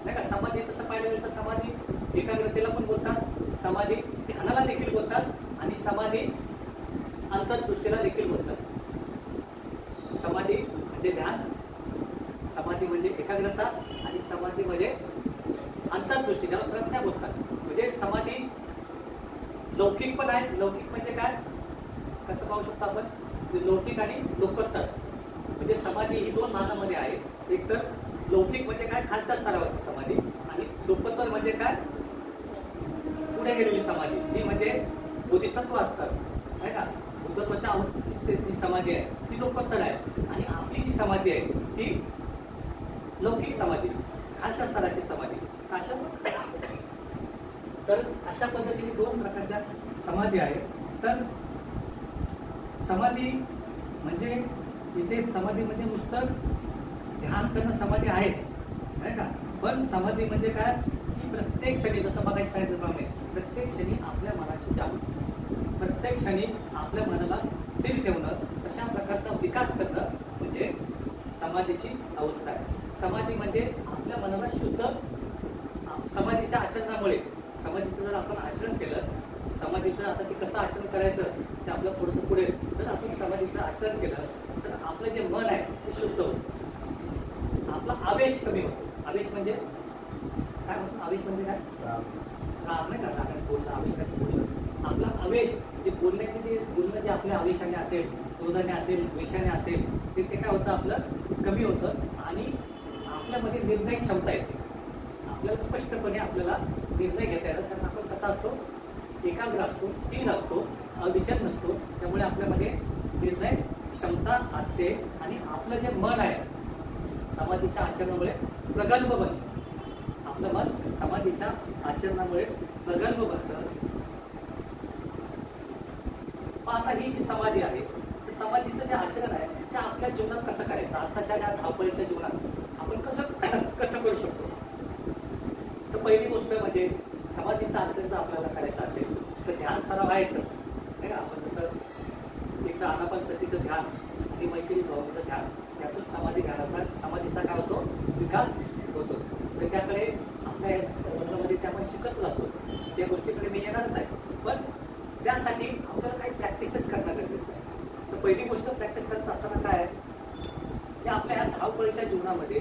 नाही का, समाधी तसं पाहिलं गेलं तर समाधी एकाग्रतेला पण बोलतात, समाधी ध्यानाला देखील बोलतात आणि समाधी अंतर्दृष्टीला देखील बोलतात. समाधी म्हणजे ध्यान, समाधी म्हणजे एकाग्रता आणि समाधी म्हणजे अंतर्दृष्टी, ज्याला प्रज्ञा बोलतात. म्हणजे समाधी लौकिक पण आहे. लौकिक म्हणजे काय, कसं पाहू शकतो आपण, लौकिक आणि लोकोत्तर. म्हणजे समाधी ही दोन भागामध्ये आहे. एक तर लौकिक म्हणजे काय, खालच्या स्तरावरची समाधी, आणि लोकोत्तर म्हणजे काय, पुढे गेलेली समाधी, जी म्हणजे बोधिसत्व असतात आहे का. बुद्धत्वाच्या अवस्थेची जी समाधी आहे ती लोकोत्तर आहे. आणि आपली जी समाधी आहे ती लौकिक समाधी, खालच्या स्तराची समाधी. तर अशा पद्धतीने दोन प्रकारच्या समाधी आहे. तर समाधी म्हणजे इथे समाधी म्हणजे नुसतं ध्यान करणं समाधी आहेच नाही का. पण समाधी म्हणजे काय की प्रत्येक क्षणी, जसं बघायचं सांगितल्याप्रमाणे, प्रत्येक क्षणी आपल्या मनाची जागृती, प्रत्येक क्षणी आपल्या मनाला स्थिर ठेवणं, तशा प्रकारचा विकास करणं म्हणजे समाधीची अवस्था आहे. समाधी म्हणजे आपल्या मनाला शुद्ध, समाधीच्या आचरणामुळे, समाधीचं जर आपण आचरण केलं, समाधीचं आता ते कसं आचरण करायचं ते आपलं थोडंसं पुढे, जर आपण समाधीचं आचरण केलं तर आपलं जे मन आहे ते शुद्ध होतं, आपला आवेश कमी होतो. आवेश म्हणजे काय होतं, आवेश म्हणजे काय, राग नाही का, रागाने बोलणं, आवेशाने बोलणं. आपला आवेश जे बोलणं जे आपल्या आवेशाने असेल, क्रोधाने असेल, द्वेषाने असेल, ते काय होतं, आपलं कमी होतं. आणि आपल्यामध्ये निर्णय क्षमता येते. आपल्याला स्पष्टपणे आपल्याला निर्णय घेता येतात, कारण आपण कसा असतो, एकाग्र असतो, स्थिर असतो, अविचल नसतो. त्यामुळे आपल्यामध्ये निर्णय क्षमता असते. आणि आपलं जे मन आहे समाधीच्या आचरणामुळे प्रगल्भ बनतं. आपलं मन समाधीच्या आचरणामुळे प्रगल्भ बनतं. आता ही जी समाधी आहे, समाधीचं जे आचरण आहे ते आपल्या जीवनात कसं करायचं, आताच्या या धावपळीच्या जीवनात आपण कसं करू शकतो. तर पहिली गोष्ट म्हणजे समाधीचं आचरण जर आपल्याला करायचं असेल तर ध्यान सराव आहेतच नाही का. आपण जसं एकदा आनापानसतीचं ध्यान आणि मैत्री भावनेचं ध्यान, त्यातून समाधीचा काय होतो, विकास होतो. तर त्याकडे आपल्या या वर्गामध्ये ते आपण शिकतच असतो, त्या गोष्टीकडे मी येणारच आहे. पण त्यासाठी आपल्याला काही प्रॅक्टिसेस करणं गरजेचं आहे. तर पहिली गोष्ट प्रॅक्टिस करत असताना काय आहे की आपल्या ह्या धावपळीच्या जीवनामध्ये,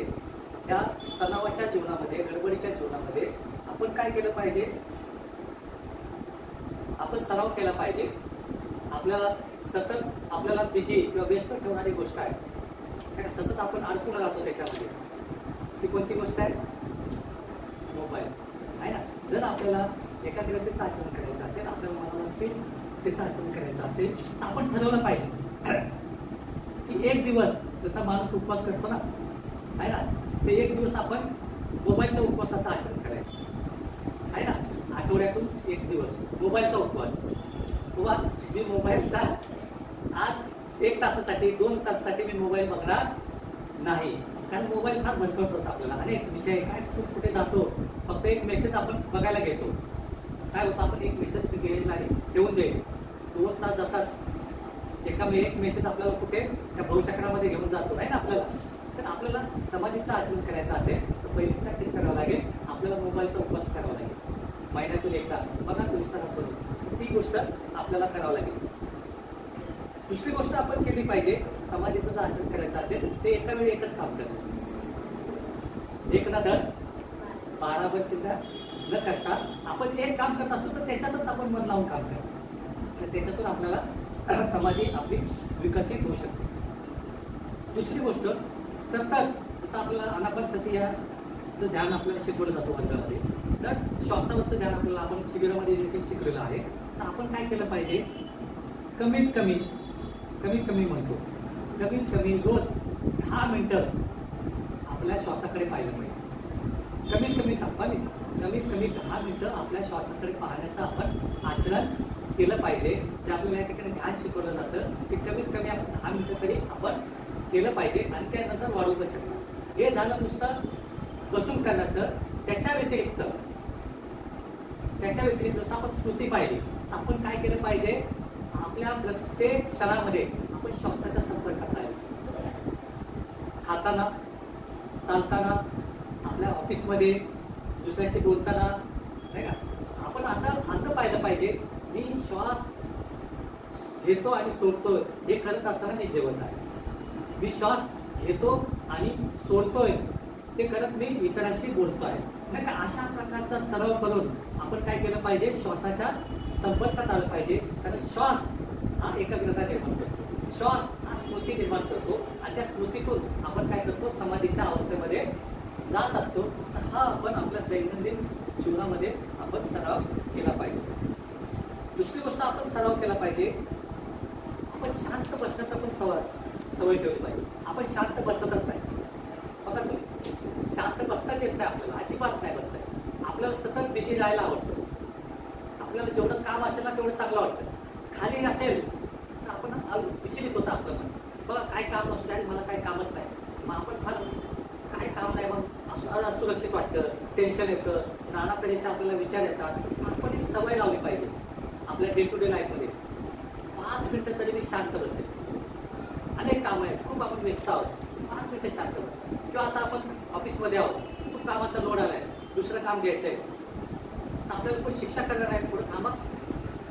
त्या तणावाच्या जीवनामध्ये, गडबडीच्या जीवनामध्ये आपण काय केलं पाहिजे, आपण सराव केला पाहिजे. आपल्याला बिजी किंवा व्यस्त ठेवणारी गोष्ट आहे, कारण सतत आपण अडकून राहतो त्याच्यामध्ये. ती कोणती गोष्ट आहे, मोबाईल आहे ना. जर आपल्याला एकाग्रतेचं आचरण करायचं असेल, आपल्याला मनाला स्थिरतेचं आचरण करायचं असेल, तर आपण ठरवलं पाहिजे की एक दिवस, जसा माणूस उपवास करतो ना, आहे ना, ते एक दिवस आपण मोबाईलच्या उपवासाचं आचरण करायचं आहे ना. आठवड्यातून एक दिवस मोबाईलचा उपवास. किंवा मी मोबाईलचा आज 1 तासासाठी 2 तासासाठी मी मोबाईल बघणार नाही. कारण मोबाईल फार भरकट होता आपल्याला, अनेक विषय काय खूप कुठे जातो, फक्त एक मेसेज आपण बघायला घेतो. काय होतं, आपण एक मेसेज गेलेला आहे ठेवून दे, 2 तास जातात, एक मेसेज आपल्याला कुठे त्या भवचक्रामध्ये घेऊन जातो आहे ना आपल्याला. तर आपल्याला समाधीचं आचरण करायचं असेल तर पहिली प्रॅक्टिस करावं लागेल, आपल्याला मोबाईलचा उपवास करावा लागेल. महिन्यातून एकदा बघा, तुम्ही सराव करून ती गोष्ट आपल्याला करावं लागेल. दुसरी गोष्ट आपण केली पाहिजे, समाधीचं जर आचरण करायचं असेल ते एका वेळी एकच काम करायचं. एक ना धड 12 चिंता न करता आपण एक काम करत असतो तर त्याच्यातच आपण मन लावून काम करतो आणि त्याच्यातून आपल्याला समाधी आपली विकसित होऊ शकते. दुसरी गोष्ट, सतत जसं आपल्याला अनापानसती याचं ध्यान आपल्याला शिकवलं जातं वर्गामध्ये, तर श्वासावरचं ध्यान आपल्याला आपण शिबिरामध्ये देखील शिकलेलं आहे. तर आपण काय केलं पाहिजे, कमीत कमी म्हणतो, कमीत कमी रोज 10 मिनिटं आपल्या श्वासाकडे पाहिलं पाहिजे. कमीत कमी 10 मिनिटं आपल्या श्वासाकडे पाहण्याचं आपण आचरण केलं पाहिजे. जे आपल्याला या ठिकाणी ध्यान शिकवलं जातं ते कमीत कमी आपण 10 मिनिटं तरी आपण केलं पाहिजे आणि त्यानंतर वाढवू पण शकतो. हे झालं नुसतं बसून करण्याचं. त्याच्या व्यतिरिक्त जसं आपण स्मृती पाहिली, आपण काय केलं पाहिजे, आपल्या प्रत्येक क्षणामध्ये आपण श्वासाच्या संपर्कात राहिलो. खाताना, चालताना, आपल्या ऑफिसमध्ये दुसऱ्याशी बोलताना, नाही का, आपण असं पाहिलं पाहिजे, मी श्वास घेतो आणि सोडतोय हे करत असताना मी जेवत आहे. मी श्वास घेतो आणि सोडतोय ते करत मी इतरांशी बोलतोय, नाही का. अशा प्रकारचा सराव करून आपण काय केलं पाहिजे, श्वासाच्या संपर्कात आलं पाहिजे. कारण श्वास हा एकाग्रता निर्माण करतो, श्वास हा स्मृती निर्माण करतो आणि त्या स्मृतीतून आपण काय करतो, समाधीच्या अवस्थेमध्ये जात असतो. तर हा आपण आपल्या दैनंदिन जीवनामध्ये आपण सराव केला पाहिजे. दुसरी गोष्ट, आपण सराव केला पाहिजे, आपण शांत बसण्याचा पण सवय ठेवली पाहिजे. आपण शांत बसतच नाही. बघा तुम्ही, शांत बसताच येत नाही आपल्याला, अजिबात नाही बसता येत. आपल्याला सतत बिझी राहायला आवडतं. आपल्याला जेवढं काम असेल ना तेवढं चांगलं वाटतं. खाली असेल तर आपण विचलित होतं आपलं मन. बघा, काय काम नसतं आणि मला काही कामच नाही, मग आपण फार काय काम नाही, मग असुरक्षित वाटतं, टेन्शन येतं, नाना तऱ्हेचे आपल्याला विचार येतात. आपण एक सवय लावली पाहिजे आपल्या डे टू डे लाईफमध्ये. 5 मिनिटं तरी मी शांत बसेल. अनेक कामं आहेत, खूप आपण व्यस्त आहोत, 5 मिनिटं शांत बस. किंवा आता आपण ऑफिसमध्ये आहोत, खूप कामाचा लोड आला आहे, दुसरं काम घ्यायचं आहे, तर आपल्याला कोण शिक्षा करणार नाही, थोडं थांबा,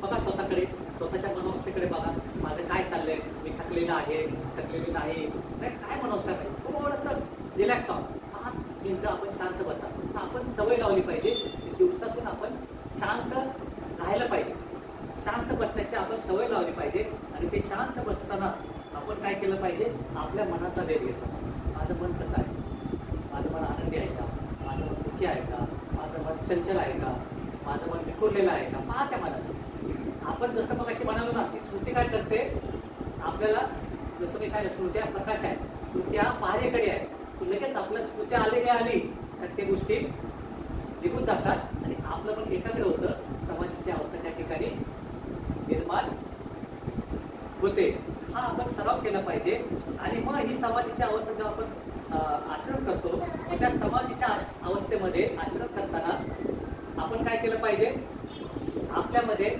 बघा स्वतःकडे, स्वतःच्या मनोवस्थेकडे बघा, माझं काय चाललंय, मी थकलेली नाही, काय मनोवस्था नाही, थोडंसं रिलॅक्स व्हा. 5 मिनिटं आपण शांत बसा. आपण सवय लावली पाहिजे, दिवसातून आपण शांत राहायला पाहिजे. शांत बसण्याची आपण सवय लावली पाहिजे आणि ते शांत बसताना आपण काय केलं पाहिजे, आपल्या मनाचा वेध घेतला. माझं मन कसं आहे, माझं मन आनंदी आहे का, माझं मन दुःखी आहे का, माझं मन चंचल आहे का, माझं मन विखुरलेलं आहे का, पहा त्या मनात. आपण जसं मग अशी म्हणालो ना, ती स्मृती काय करते आपल्याला, जसं मी सांगितलं, स्मृती हा प्रकाश आहे, स्मृती हा पहारेकरी आहे. तो लगेच आपल्या स्मृती आली तर ते गोष्टी निघून जातात आणि आपलं पण एकाग्र होतं, समाधीची अवस्था त्या ठिकाणी निर्माण होते. हा आपण सराव केला पाहिजे. आणि मग ही समाधीची अवस्था जेव्हा आपण आचरण करतो, त्या समाधीच्या अवस्थेमध्ये आचरण करताना आपण काय केलं पाहिजे, आपल्यामध्ये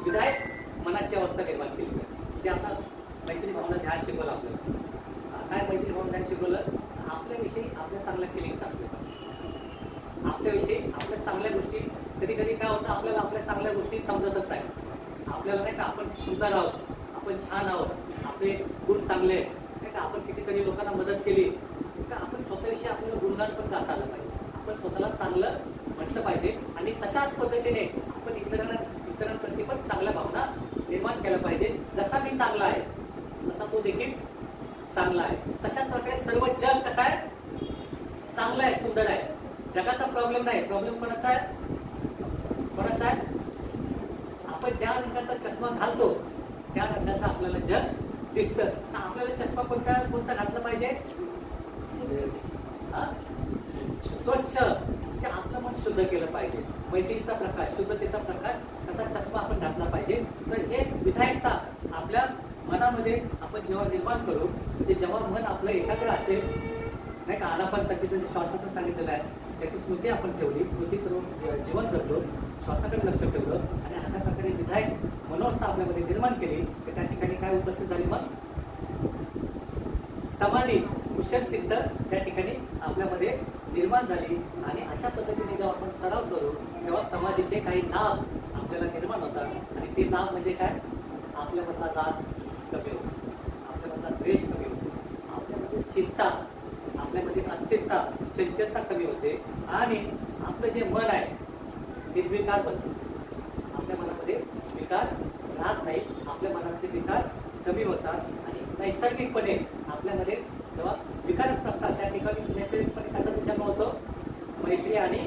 विधायक मनाची अवस्था निर्माण केली पाहिजे. जे आता मैत्री भावना ध्यान शिकवलं आपल्याला, काय मैत्री भावना ध्यान शिकवलं, आपल्याविषयी आपल्या चांगल्या फिलिंग्स असल्या पाहिजे. आपल्याविषयी आपल्या चांगल्या गोष्टी, कधी कधी काय होतं, आपल्याला आपल्या चांगल्या गोष्टी समजतच नाही. आपल्याला नाही का, आपण सुंदर आहोत, आपण छान आहोत, आपले गुण चांगले आहेत, नाही का, आपण कितीतरी लोकांना मदत केली, का आपण स्वतःविषयी आपल्याला गुणगान पण गाता आलं पाहिजे. आपण स्वतःला चांगलं म्हटलं पाहिजे आणि तशाच पद्धतीने आपण इतरांप्रती पण चांगल्या भावना निर्माण केल्या पाहिजे. जसा मी चांगला आहे तसा तो देखील चांगला आहे. तशाच प्रकारे सर्व जग कसं आहे, चांगलं आहे, सुंदर आहे. जगाचा प्रॉब्लेम नाही, प्रॉब्लेम कोणाचा आहे? कोणाचा आहे? आपण ज्या रंगाचा चष्मा घालतो त्या रंगाचं आपल्याला जग दिसतं. तर आपल्याला चष्मा कोणता घातला पाहिजे? स्वच्छ, आपलं मन शुद्ध केलं पाहिजे. मैत्रीचा प्रकाश, शुद्धतेचा प्रकाश असा चष्मा आपण घातला पाहिजे. तर हे विधायकता आपल्या मनामध्ये आपण जेव्हा निर्माण करू, म्हणजे जेव्हा मन आपलं एकाग्र असेल, नाही का, आनापानसाठीचं जे श्वासाचं सांगितलेलं आहे त्याची स्मृती आपण ठेवली, स्मृती करून जीवन जगलो, श्वासाकडे लक्ष ठेवलं आणि अशा प्रकारे विधायक मनोवस्था आपल्यामध्ये निर्माण केली. तर त्या ठिकाणी काय उपस्थित झाली? मग समाधी, कुशल चित्त त्या ठिकाणी आपल्यामध्ये निर्माण झाली. आणि अशा पद्धतीने जेव्हा आपण सराव करू तेव्हा समाधीचे काही लाभ आपल्याला निर्माण होतात. आणि ते लाभ म्हणजे काय? आपल्यामधला राग कमी होतो, आपल्यामधला द्वेष कमी होतो, आपल्यामध्ये चिंता, आपल्यामध्ये अस्थिरता, चंचलता कमी होते आणि आपलं जे मन आहे निर्विकार बनतं. आपल्या मनामध्ये विकार राहत नाही, आपल्या मनातले विकार कमी होतात. आणि नैसर्गिकपणे आपल्यामध्ये जेव्हा विकारच नसतात त्या ठिकाणी नैसर्गिकपणे कशाचा जन्म होतो? मैत्री आणि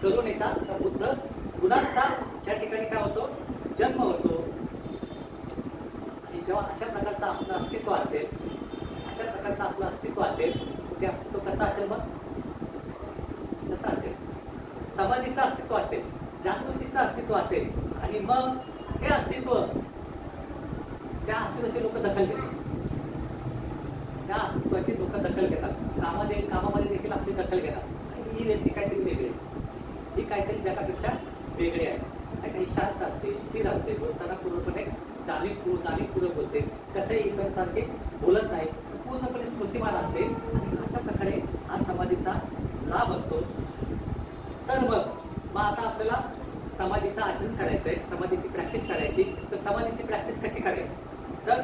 करुणेचा, बुद्ध गुणांचा त्या ठिकाणी काय होतो? जन्म होतो. आणि जेव्हा अशा प्रकारचं आपलं अस्तित्व असेल, अशा प्रकारचं आपलं अस्तित्व असेल, ते अस्तित्व कसं असेल? मग कसं असेल? समाधीचं अस्तित्व असेल, जागृतीचं अस्तित्व असेल. आणि मग हे अस्तित्व त्या अस्तित्वाची लोक दखल घेतात, त्या अस्तित्वाची लोक दखल घेतात. कामामध्ये देखील आपली दखल घेतात. ही व्यक्ती काहीतरी वेगळी आहे, ही काहीतरी जगापेक्षा वेगळी आहे, काही शांत असते, स्थिर असते, बोलताना पूर्णपणे जाणीवपूर्वक बोलते, कसंही इतर सारखे बोलत नाही, पूर्णपणे स्मृतिमान असते. आणि अशा प्रकारे हा समाधीचा लाभ असतो. तर मग आता आपल्याला समाधीचं आचरण करायचं आहे, समाधीची प्रॅक्टिस करायची. तर समाधीची प्रॅक्टिस कशी करायची? तर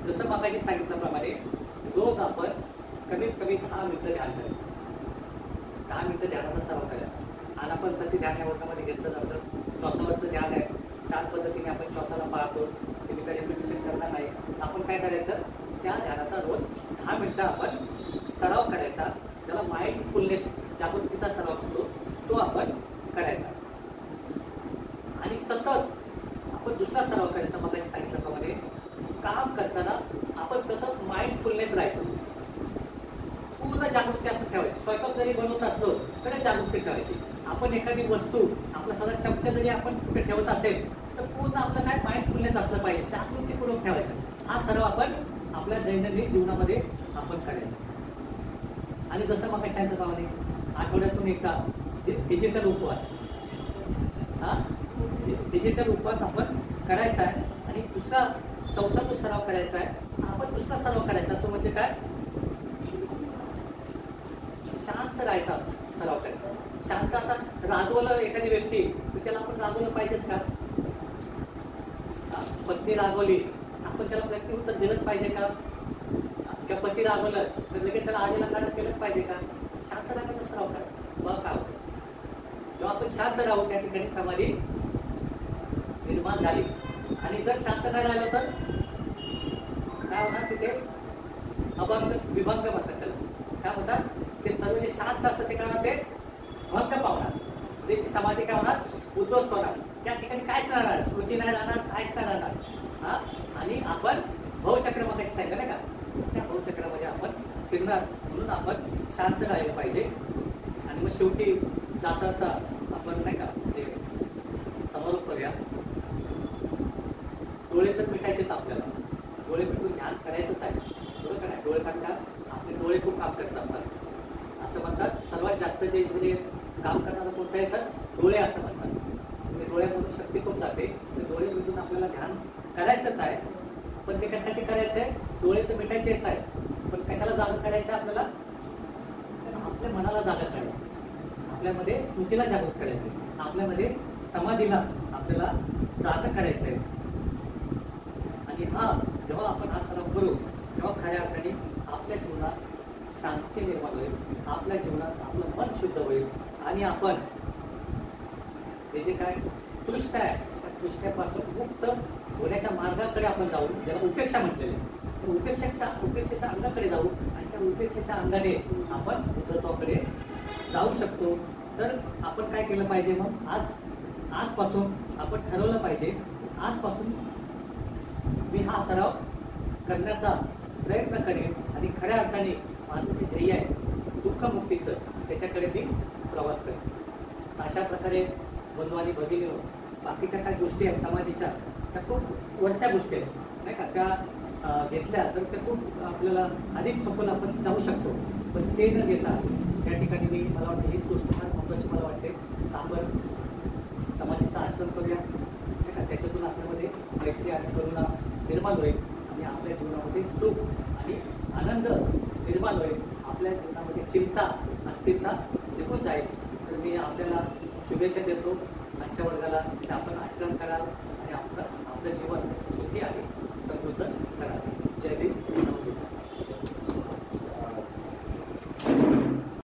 जसं मागाशी सांगितल्याप्रमाणे रोज आपण कमीत कमी 10 मिनिटं ध्यान करायचं, 10 मिनिटं ध्यानाचा सराव करायचा. आनापानसती ध्यान या वर्गामध्ये घेतलं जातं. श्वासावरचं ध्यान आहे, छान पद्धतीने आपण श्वासाला पाहतो, तुम्ही काही रिपिटेशन करणार नाही. आपण काय करायचं? त्या ध्यानाचा रोज 10 मिनिटं आपण सराव करायचा, ज्याला माइंडफुलनेस, जागृतीचा सराव म्हणतो, तो आपण करायचा. आणि सतत आपण दुसरा सराव करायचा. मगाशी सांगितल्याप्रमाणे काम करताना आपण सतत माइंडफुलनेस राहायचं, पूर्ण जागृती आपण ठेवायची. स्वयंपाक जरी बनवत असलो तरी जागृती ठेवायची. आपण एखादी वस्तू, आपला साधा चमचा जरी आपण कुठे ठेवत असेल तर पूर्ण आपलं काय माइंडफुलनेस असलं पाहिजे, जागृतीपूर्वक ठेवायचं. हा सराव आपण आपल्या दैनंदिन जीवनामध्ये आपण करायचा. आणि जसं मग सांगितल्याप्रमाणे आठवड्यातून एकदा डिजिटल उपवास, डिजिटल उपवास आपण करायचा आहे. आणि दुसरा चौथा जो सराव करायचा आहे, आपण दुसरा सराव करायचा तो म्हणजे काय? शांत राहायचा सराव करायचा. शांत, आता रागवलं एखादी व्यक्ती तर त्याला आपण रागवलं पाहिजेच का? पत्नी रागवली, आपण त्याला प्रत्युत्तर दिलंच पाहिजे का? किंवा पती रागवलं तर लगेच त्याला आलेला कारण केलंच पाहिजे का? शांत राहण्याचा सराव करा. मग काय होतं? जेव्हा आपण शांत राहू त्या ठिकाणी समाधी निर्माण झाली. आणि जर शांत नाही राहिलं तर काय होणार? तिथे अभंग विभंग म्हणतात त्याला. काय होतात? ते सर्व जे शांत असतं ते काय होणार? ते भंग पावणार, म्हणजे समाधी काय होणार? उद्ध्वस्त होणार. त्या ठिकाणी काहीच नाही राहणार, स्मृती नाही राहणार, काहीच नाही राहणार. आणि आपण भवचक्र मग कशी सांगितलं नाही का, त्या भवचक्रामध्ये आपण फिरणार. म्हणून आपण शांत राहिलं पाहिजे. आणि मग शेवटी जाता आपण नाही का म्हणजे समारोप करूया. डोळे तर मिटायचेत आपल्याला, डोळे मिटून ध्यान करायचंच आहे. बरोबर नाही? डोळे टाकता आपले डोळे खूप काम करत असतात. असं म्हणतात सर्वात जास्त जे म्हणजे काम करणारं कोणतं येतं? डोळे असं म्हणतात. म्हणजे डोळ्यामधून शक्ती खूप जाते. तर डोळे मिटून आपल्याला ध्यान करायचंच आहे. पण ते कशासाठी करायचं आहे? डोळे तर मिटायचेच आहे, पण कशाला जागृत करायचं आहे आपल्याला? आपल्या मनाला जागृत करायचं, आपल्यामध्ये स्मृतीला जागृत करायचं, आपल्यामध्ये समाधीला आपल्याला जागृत करायचं आहे. आणि जेव्हा आपण हा सराव करू तेव्हा खऱ्या अर्थाने आपल्या जीवनात शांती निर्माण होईल, आपल्या जीवनात आपलं मन शुद्ध होईल. आणि आपण हे जे काय तृष्ट आहे त्या तृष्टेपासून मुक्त होण्याच्या मार्गाकडे आपण जाऊ, ज्याला उपेक्षा म्हटलेलं आहे. तर उपेक्षेच्या अंगाकडे जाऊ आणि त्या उपेक्षेच्या अंगाने आपण बुद्धत्वाकडे जाऊ शकतो, तर आपण काय केलं पाहिजे? मग आजपासून आपण ठरवलं पाहिजे, आजपासून मी हा सराव करण्याचा प्रयत्न करेन आणि खऱ्या अर्थाने माझं जे ध्येय आहे दुःखमुक्तीचं, त्याच्याकडे मी प्रवास करेन. अशा प्रकारे बंधू आणि भगिनींनो, बाकीच्या काय गोष्टी आहेत समाधीच्या, त्या खूप वरच्या गोष्टी आहेत नाही का, त्या घेतल्या तर त्या खूप आपल्याला अधिक सखोल आपण जाऊ शकतो. पण ते न घेता त्या ठिकाणी मला वाटतं हीच गोष्ट फार महत्त्वाची मला वाटते. आपण समाधीचा आचरण करूया नाही का, त्याच्यातून आपल्यामध्ये मैत्री आणि करुणा निर्माण होईल आणि आपल्या जीवनामध्ये सुख आणि आनंद निर्माण होईल. आपल्या जीवनामध्ये चिंता अस्थिरता निघून जाईल. तर मी आपल्याला शुभेच्छा देतो आजच्या वर्गाला, की आपण आचरण कराल आणि आपलं जीवन सुखी आहे.